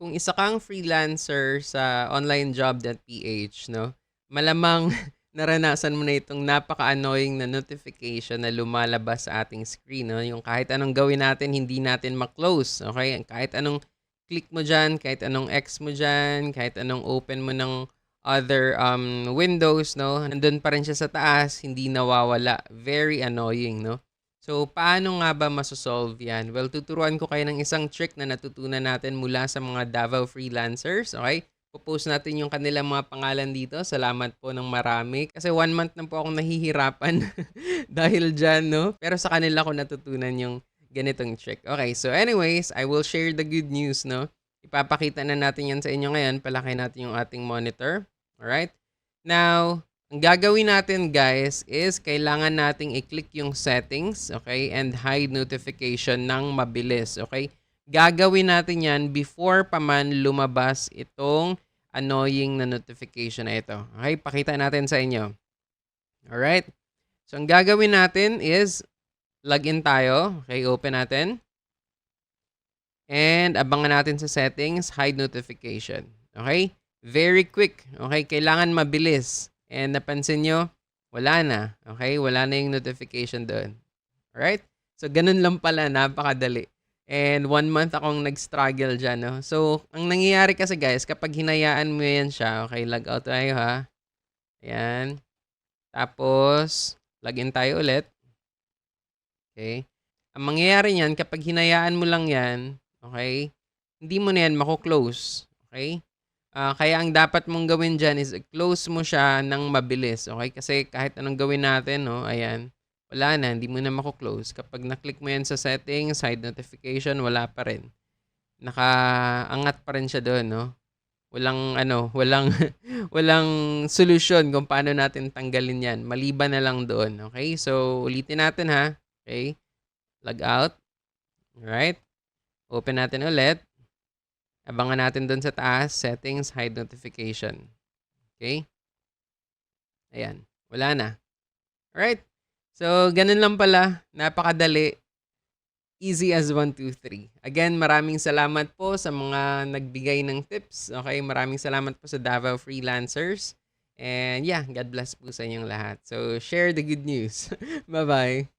Kung isa kang freelancer sa onlinejob.ph 'no, malamang naranasan mo na itong napaka-annoying na notification na lumalabas sa ating screen 'no, yung kahit anong gawin natin hindi natin ma-close, okey? Kahit anong click mo diyan, kahit anong X mo diyan, kahit anong open mo ng other, windows 'no, nandun pa rin siya sa taas, hindi nawawala. Very annoying 'no? So, paano nga ba maso-solve 'yan? Well, tuturuan ko kayo ng isang trick na natutunan natin mula sa mga Davao freelancers, okay? Po-post natin yung kanilang mga pangalan dito. Salamat po ng marami kasi 1 month na po akong nahihirapan dahil diyan 'no. Pero sa kanila ko natutunan yung ganitong trick. Okay, so anyways, I will share the good news 'no. Ipapakita na natin 'yan sa inyo ngayon. Palaki natin yung ating monitor. Alright? Now, ang gagawin natin guys is kailangan nating i-click yung settings, okay, and hide notification ng mabilis, okay? Gagawin natin yan before pa man lumabas itong annoying na notification na ito. Okay, pakita natin sa inyo. Alright? So, ang gagawin natin is login tayo. Okay, open natin. And abangan natin sa settings, hide notification. Okay? Very quick. Okay, kailangan mabilis. And napansin nyo, wala na. Okay, wala na yung notification doon. Alright? So, ganun lang pala, napakadali. And 1 month akong nag-struggle dyan, no? So, ang nangyayari kasi guys, kapag hinayaan mo yan siya, okay, log out tayo ha. Ayan. Tapos, login tayo ulit. Okay. Ang mangyayari niyan, kapag hinayaan mo lang yan, okay, hindi mo na yan mako-close. Okay? Kaya ang dapat mong gawin dyan is close mo siya ng mabilis. Okay? Kasi kahit anong gawin natin, no, ayan, wala na, hindi mo na mako-close. Kapag na-click mo yan sa settings, side notification, wala pa rin. Nakaangat pa rin siya doon, no? Walang walang walang solusyon kung paano natin tanggalin 'yan. Maliban na lang doon, okay? So, ulitin natin ha. Okay? Log out. Alright? Open natin ulit. Abangan natin doon sa taas, settings, hide notification. Okay? Ayan, wala na. Alright? So, ganun lang pala. Napakadali. Easy as 1, 2, 3. Again, maraming salamat po sa mga nagbigay ng tips. Okay, maraming salamat po sa Davao Freelancers. And yeah, God bless po sa inyong lahat. So, share the good news. Bye-bye.